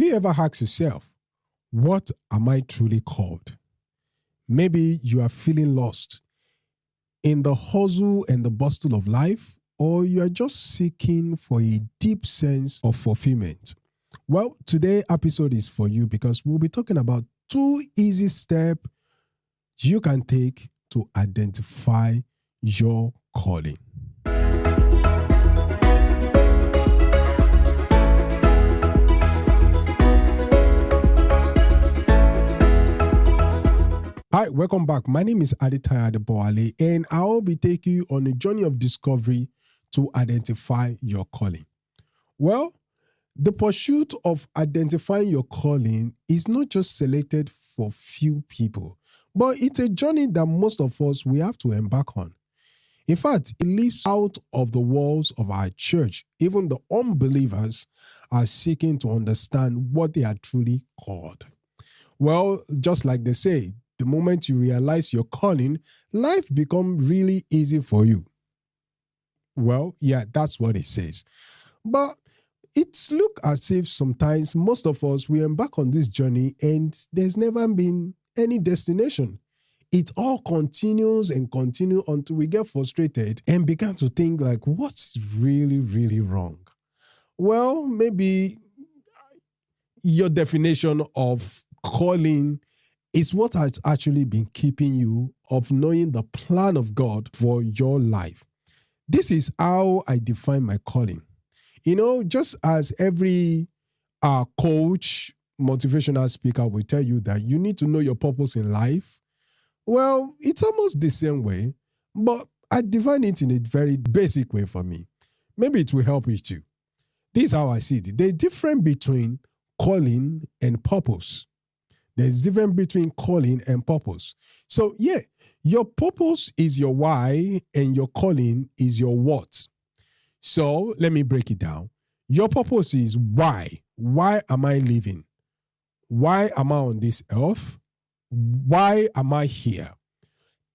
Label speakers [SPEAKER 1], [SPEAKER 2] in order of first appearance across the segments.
[SPEAKER 1] you ever ask yourself, what am I truly called? Maybe you are feeling lost in the hustle and the bustle of life, or you are just seeking for a deep sense of fulfillment. Well, today's episode is for you because we'll be talking about 2 easy steps you can take to identify your calling. Hi, welcome back. My name is Aditya Adeboale, and I'll be taking you on a journey of discovery to identify your calling. Well, the pursuit of identifying your calling is not just selected for few people, but it's a journey that most of us we have to embark on. In fact, it lives out of the walls of our church. Even the unbelievers are seeking to understand what they are truly called. Well, just like they say, the moment you realize your calling, life becomes really easy for you. Well, yeah, that's what it says. But it's look as if sometimes most of us, we embark on this journey and there's never been any destination. It all continues and continues until we get frustrated and begin to think like, what's really, really wrong? Well, maybe your definition of calling is what has actually been keeping you of knowing the plan of God for your life. This is how I define my calling. You know, just as every coach, motivational speaker will tell you that you need to know your purpose in life. Well, it's almost the same way, but I define it in a very basic way for me. Maybe it will help you too. This is how I see it. There's difference between calling and purpose. There's difference between calling and purpose. So yeah, your purpose is your why and your calling is your what. So let me break it down. Your purpose is why. Why am I living? Why am I on this earth? Why am I here?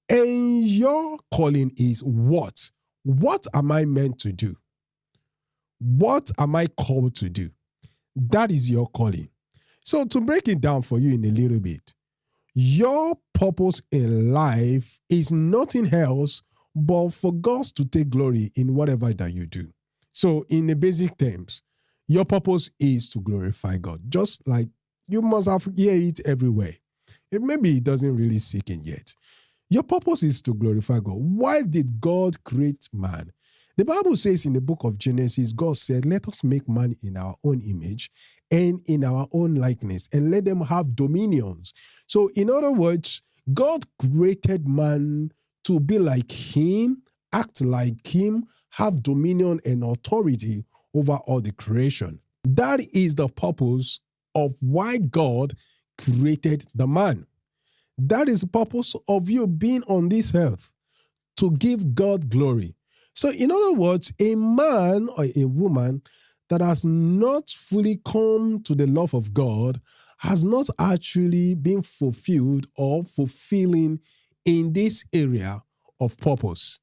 [SPEAKER 1] And your calling is what? What am I meant to do? What am I called to do? That is your calling. So to break it down for you in a little bit, your purpose in life is nothing else but for God to take glory in whatever that you do. So in the basic terms, your purpose is to glorify God, just like you must have heard it everywhere. Maybe it doesn't really sink in yet. Your purpose is to glorify God. Why did God create man? The Bible says in the book of Genesis, God said, let us make man in our own image and in our own likeness, and let them have dominions. So in other words, God created man to be like him, act like him, have dominion and authority over all the creation. That is the purpose of why God created the man. That is the purpose of you being on this earth, to give God glory. So in other words, a man or a woman that has not fully come to the love of God has not actually been fulfilled or fulfilling in this area of purpose.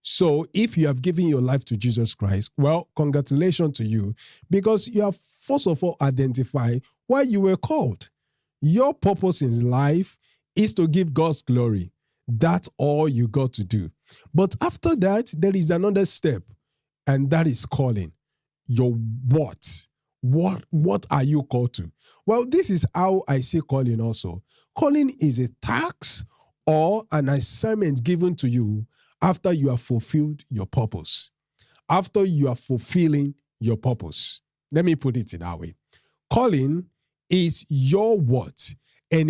[SPEAKER 1] So if you have given your life to Jesus Christ, well, congratulations to you, because you have first of all identified why you were called. Your purpose in life is to give God's glory. That's all you got to do. But after that, there is another step, and that is calling. Your what? What are you called to? Well, this is how I see calling also. Calling is a task or an assignment given to you after you have fulfilled your purpose. After you are fulfilling your purpose. Let me put it in that way. Calling is your what, and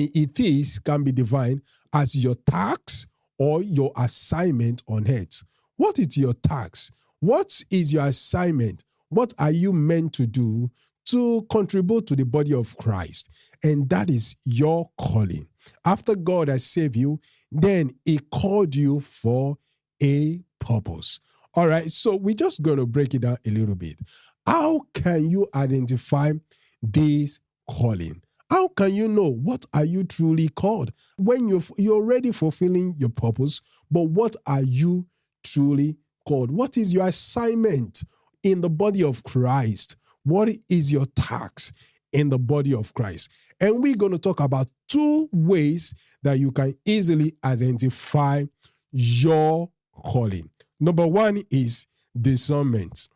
[SPEAKER 1] can be defined as your task or your assignment on earth. What is your task? What is your assignment? What are you meant to do to contribute to the body of Christ? And that is your calling. After God has saved you, then he called you for a purpose. All right, so we're just going to break it down a little bit. How can you identify this calling? How can you know what are you truly called? When you're already fulfilling your purpose, but what are you truly called? What is your assignment in the body of Christ? What is your task? in the body of Christ. And we're going to talk about 2 ways that you can easily identify your calling. Number 1 is discernment.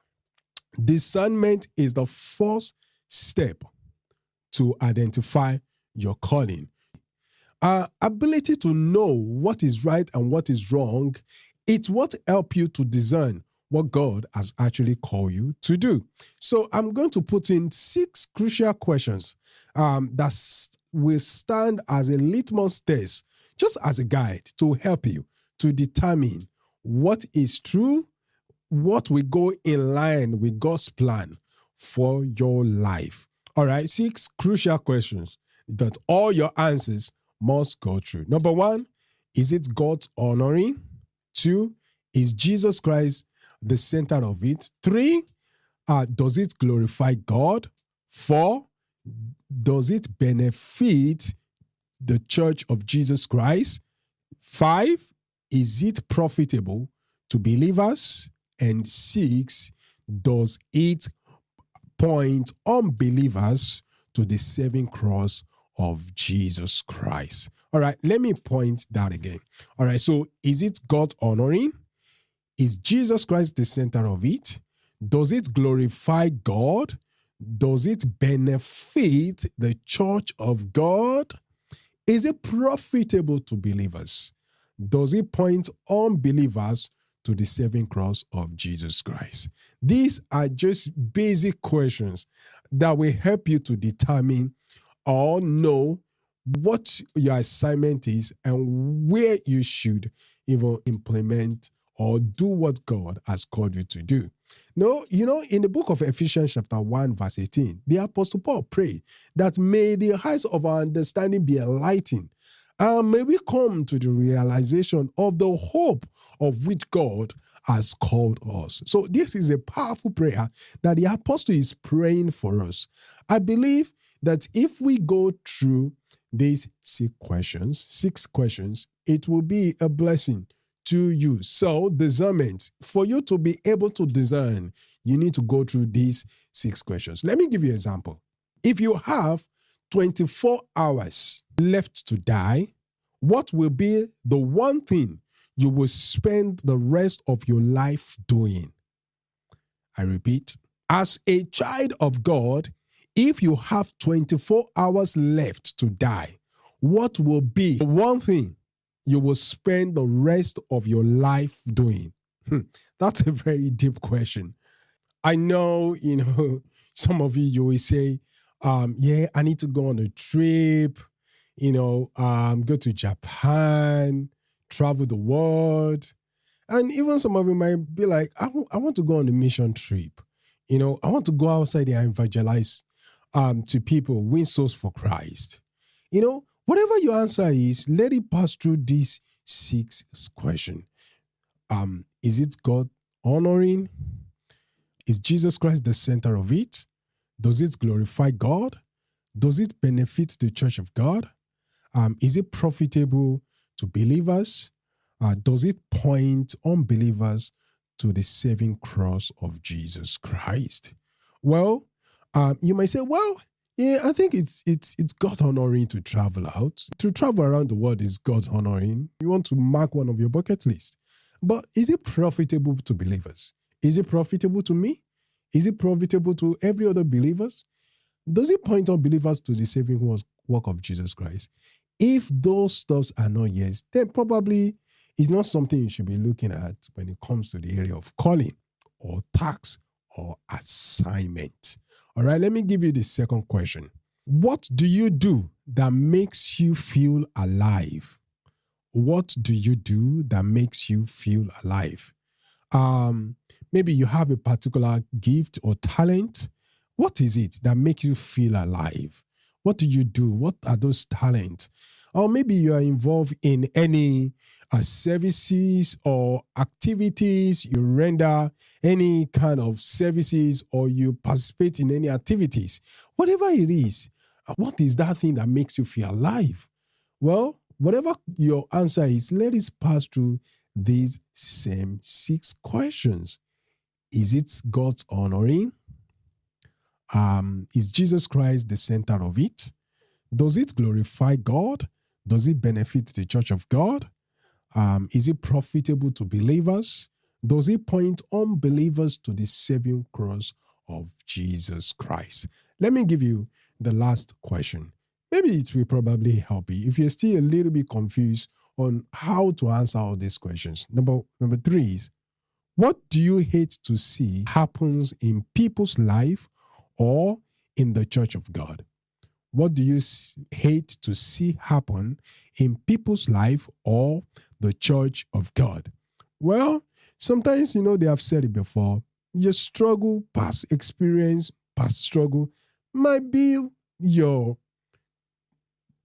[SPEAKER 1] Discernment is the first step to identify your calling. Our ability to know what is right and what is wrong, it's what helps you to discern what God has actually called you to do. So I'm going to put in 6 crucial questions that will stand as a litmus test, just as a guide to help you to determine what is true, what will go in line with God's plan for your life. All right, 6 crucial questions that all your answers must go through. Number 1, is it God honoring? 2, is Jesus Christ the center of it? 3, does it glorify God? 4, does it benefit the church of Jesus Christ? 5, is it profitable to believers? And 6, does it point unbelievers to the saving cross of Jesus Christ? All right, let me point that again. All right, so is it God honoring? Is Jesus Christ the center of it? Does it glorify God? Does it benefit the church of God? Is it profitable to believers? Does it point unbelievers to the saving cross of Jesus Christ? These are just basic questions that will help you to determine or know what your assignment is and where you should even implement or do what God has called you to do. No, in the book of Ephesians chapter 1 verse 18, the Apostle Paul prayed that may the eyes of our understanding be enlightened, and may we come to the realization of the hope of which God has called us. So this is a powerful prayer that the apostle is praying for us. I believe that if we go through these 6 questions, it will be a blessing to you. So discernment, for you to be able to discern, you need to go through these 6 questions. Let me give you an example. If you have 24 hours left to die, what will be the one thing you will spend the rest of your life doing? I repeat, as a child of God, if you have 24 hours left to die, what will be the one thing you will spend the rest of your life doing? That's a very deep question. I know, some of you will say, yeah, I need to go on a trip, go to Japan, travel the world. And even some of you might be like, I want to go on a mission trip. I want to go outside and evangelize to people, win souls for Christ. Whatever your answer is, let it pass through these 6 questions. Is it God honoring? Is Jesus Christ the center of it? Does it glorify God? Does it benefit the church of God? Is it profitable to believers? Does it point unbelievers to the saving cross of Jesus Christ? Well, you might say, well, yeah, I think it's God honoring to travel out. To travel around the world is God honoring. You want to mark one of your bucket list. But is it profitable to believers? Is it profitable to me? Is it profitable to every other believers? Does it point unbelievers to the saving work of Jesus Christ? If those stuffs are not yes, then probably it's not something you should be looking at when it comes to the area of calling or task or assignment. All right, let me give you the second question. What do you do that makes you feel alive? What do you do that makes you feel alive? Maybe you have a particular gift or talent. What is it that makes you feel alive? What do you do? What are those talents? Or maybe you are involved in any services or activities, you render any kind of services or you participate in any activities. Whatever it is, what is that thing that makes you feel alive? Well, whatever your answer is, let us pass through these same 6 questions. Is it God's honoring? Is Jesus Christ the center of it? Does it glorify God? Does it benefit the church of God? Is it profitable to believers? Does it point unbelievers to the saving cross of Jesus Christ? Let me give you the last question. Maybe it will probably help you if you're still a little bit confused on how to answer all these questions. Number 3 is, what do you hate to see happens in people's life or in the church of God? What do you hate to see happen in people's life or the church of God? Well, sometimes, they have said it before. Your struggle, past experience, past struggle might be your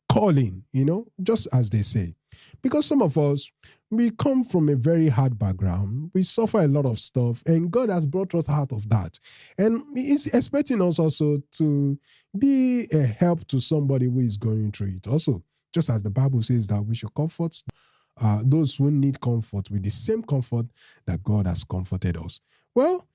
[SPEAKER 1] calling, just as they say. Because some of us, we come from a very hard background. We suffer a lot of stuff, and God has brought us out of that. And He's expecting us also to be a help to somebody who is going through it. Also, just as the Bible says that we should comfort those who need comfort with the same comfort that God has comforted us. Well,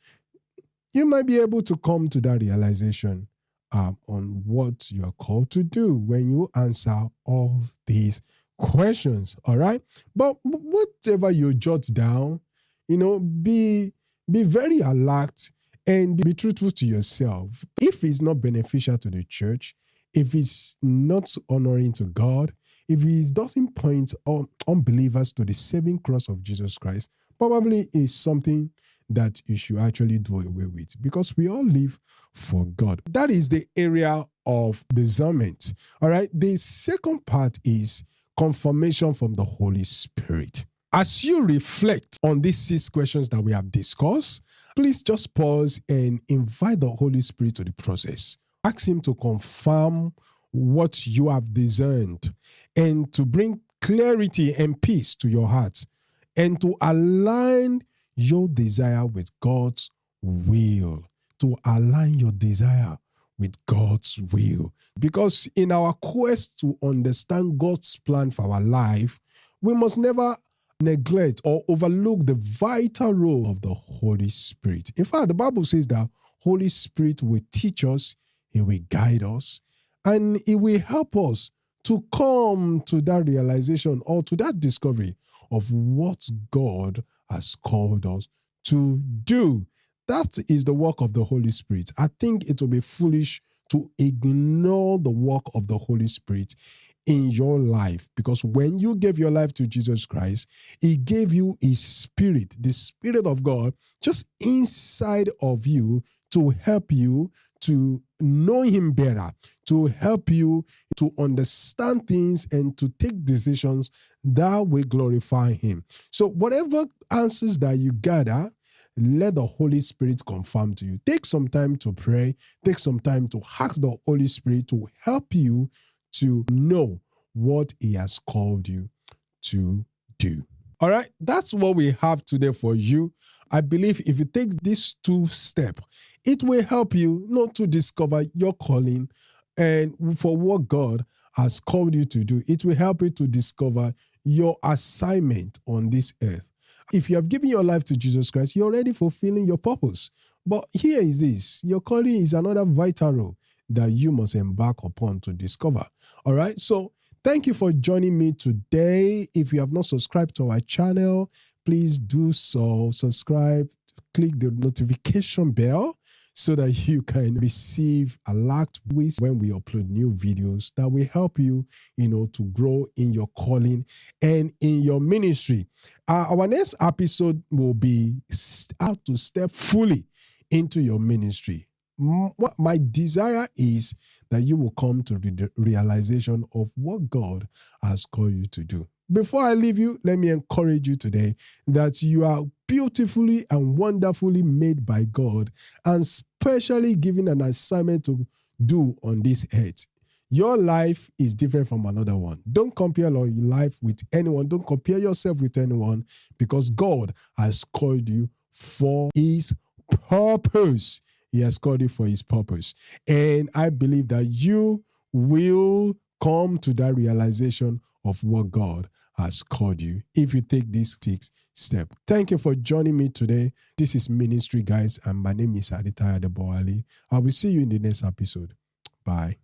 [SPEAKER 1] you might be able to come to that realization on what you are called to do when you answer all these questions. All right. But whatever you jot down, be very alert and be truthful to yourself. If it's not beneficial to the church, if it's not honoring to God, if it doesn't point unbelievers to the saving cross of Jesus Christ, probably is something that you should actually do away with, because we all live for God. That is the area of discernment. All right. The second part is confirmation from the Holy Spirit. As you reflect on these 6 questions that we have discussed, please just pause and invite the Holy Spirit to the process. Ask Him to confirm what you have discerned and to bring clarity and peace to your heart and to align your desire with God's will. To align your desire with God's will. Because in our quest to understand God's plan for our life, we must never neglect or overlook the vital role of the Holy Spirit. In fact, the Bible says that Holy Spirit will teach us, He will guide us, and He will help us to come to that realization or to that discovery of what God has called us to do. That is the work of the Holy Spirit. I think it will be foolish to ignore the work of the Holy Spirit in your life, because when you gave your life to Jesus Christ, He gave you His Spirit, the Spirit of God, just inside of you to help you to know Him better, to help you to understand things and to take decisions that will glorify Him. So whatever answers that you gather, let the Holy Spirit confirm to you. Take some time to pray. Take some time to ask the Holy Spirit to help you to know what He has called you to do. All right, that's what we have today for you. I believe if you take these 2 steps, it will help you not to discover your calling and for what God has called you to do. It will help you to discover your assignment on this earth. If you have given your life to Jesus Christ, you're already fulfilling your purpose. But here is this: your calling is another vital role that you must embark upon to discover. All right, so thank you for joining me today. If you have not subscribed to our channel, please do so. Subscribe, click the notification bell so that you can receive alert when we upload new videos that will help you, to grow in your calling and in your ministry. Our next episode will be how to step fully into your ministry. My desire is that you will come to the realization of what God has called you to do. Before I leave you, let me encourage you today that you are beautifully and wonderfully made by God and specially given an assignment to do on this earth. Your life is different from another one. Don't compare your life with anyone. Don't compare yourself with anyone, because God has called you for His purpose. He has called you for His purpose. And I believe that you will come to that realization of what God has called you if you take this 6 step. Thank you for joining me today. This is Ministry Guys, and my name is Aditya Adeboale. I will see you in the next episode. Bye.